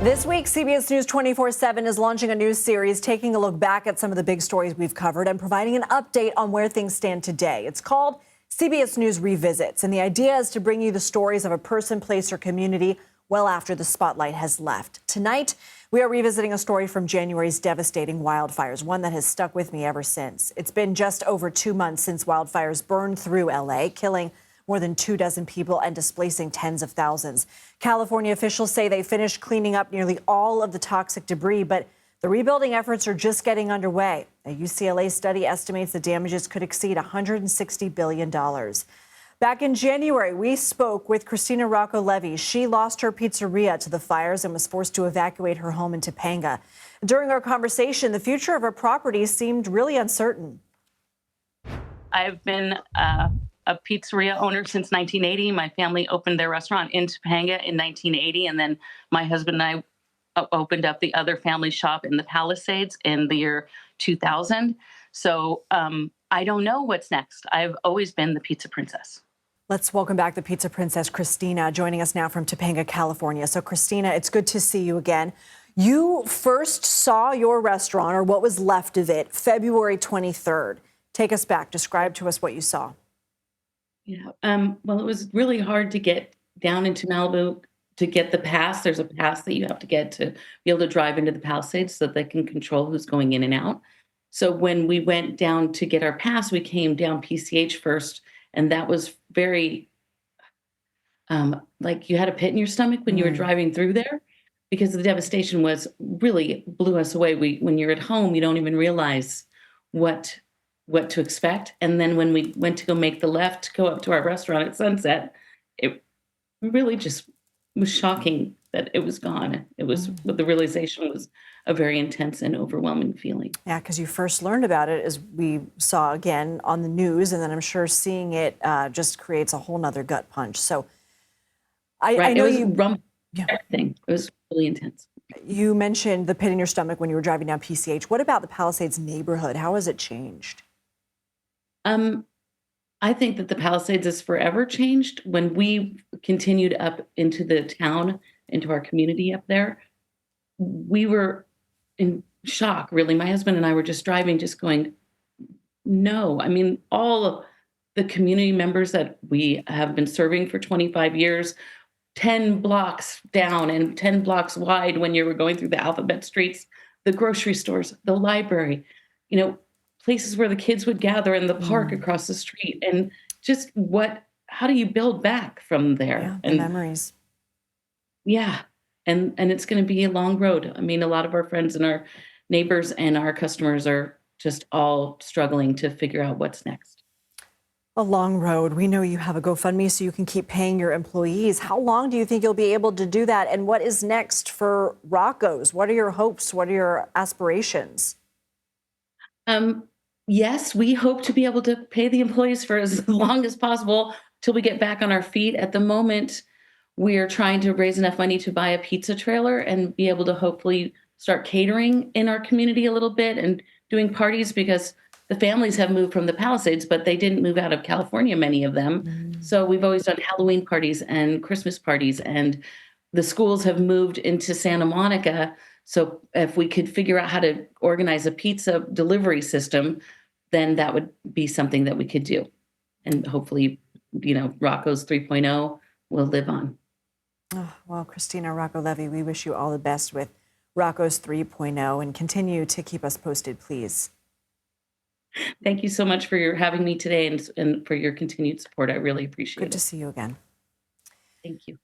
This week, CBS News 24/7 is launching a new series taking a look back at some of the big stories we've covered and providing an update on where things stand today. It's called CBS News Revisits, and the idea is to bring you the stories of a person, place, or community well after the spotlight has left. Tonight, we are revisiting a story from January's devastating wildfires, one that has stuck with me ever since. It's been just over 2 months since wildfires burned through L.A., killing more than 24 people and displacing tens of thousands. California officials say they finished cleaning up nearly all of the toxic debris, but the rebuilding efforts are just getting underway. A UCLA study estimates the damages could exceed $160 billion. Back in January, we spoke with Kristina Levy. She lost her pizzeria to the fires and was forced to evacuate her home in Topanga. During our conversation, the future of her property seemed really uncertain. I've been a pizzeria owner since 1980. My family opened their restaurant in Topanga in 1980, and then my husband and I opened up the other family shop in the Palisades in the year 2000. So I don't know what's next. I've always been the pizza princess. Let's welcome back the pizza princess, Kristina, joining us now from Topanga, California. So, Kristina, it's good to see you again. You first saw your restaurant, or what was left of it, February 23rd. Take us back. Describe to us what you saw. Yeah. Well, it was really hard to get down into Malibu to get the pass. There's a pass that you have to get to be able to drive into the Palisades so that they can control who's going in and out. So when we went down to get our pass, we came down PCH first, and that was very like you had a pit in your stomach when you were driving through there, because the devastation was really blew us away. When you're at home, you don't even realize what to expect. And then when we went to go make the left, go up to our restaurant at sunset, it really just was shocking that it was gone. It was, but the realization was a very intense and overwhelming feeling. Yeah, because you first learned about it, as we saw again on the news, and then I'm sure seeing it just creates a whole nother gut punch. So I know everything. It was really intense. You mentioned the pit in your stomach when you were driving down PCH. What about the Palisades neighborhood? How has it changed? I think that the Palisades is forever changed. When we continued up into the town, into our community up there, we were in shock, really. My husband and I were just driving, just going, no. I mean, all of the community members that we have been serving for 25 years, 10 blocks down and 10 blocks wide when you were going through the alphabet streets, the grocery stores, the library, places where the kids would gather in the park across the street, and just how do you build back from there? Yeah, and memories. Yeah. And it's going to be a long road. I mean, a lot of our friends and our neighbors and our customers are just all struggling to figure out what's next. A long road. We know you have a GoFundMe so you can keep paying your employees. How long do you think you'll be able to do that? And what is next for Rocco's? What are your hopes? What are your aspirations? Yes, we hope to be able to pay the employees for as long as possible till we get back on our feet. At the moment, we are trying to raise enough money to buy a pizza trailer and be able to hopefully start catering in our community a little bit and doing parties, because the families have moved from the Palisades, but they didn't move out of California, many of them. So we've always done Halloween parties and Christmas parties, and the schools have moved into Santa Monica. So if we could figure out how to organize a pizza delivery system, then that would be something that we could do. And hopefully, Rocco's 3.0 will live on. Oh, well, Kristina Levy, we wish you all the best with Rocco's 3.0, and continue to keep us posted, please. Thank you so much for having me today and for your continued support. I really appreciate it. Good to see you again. Thank you.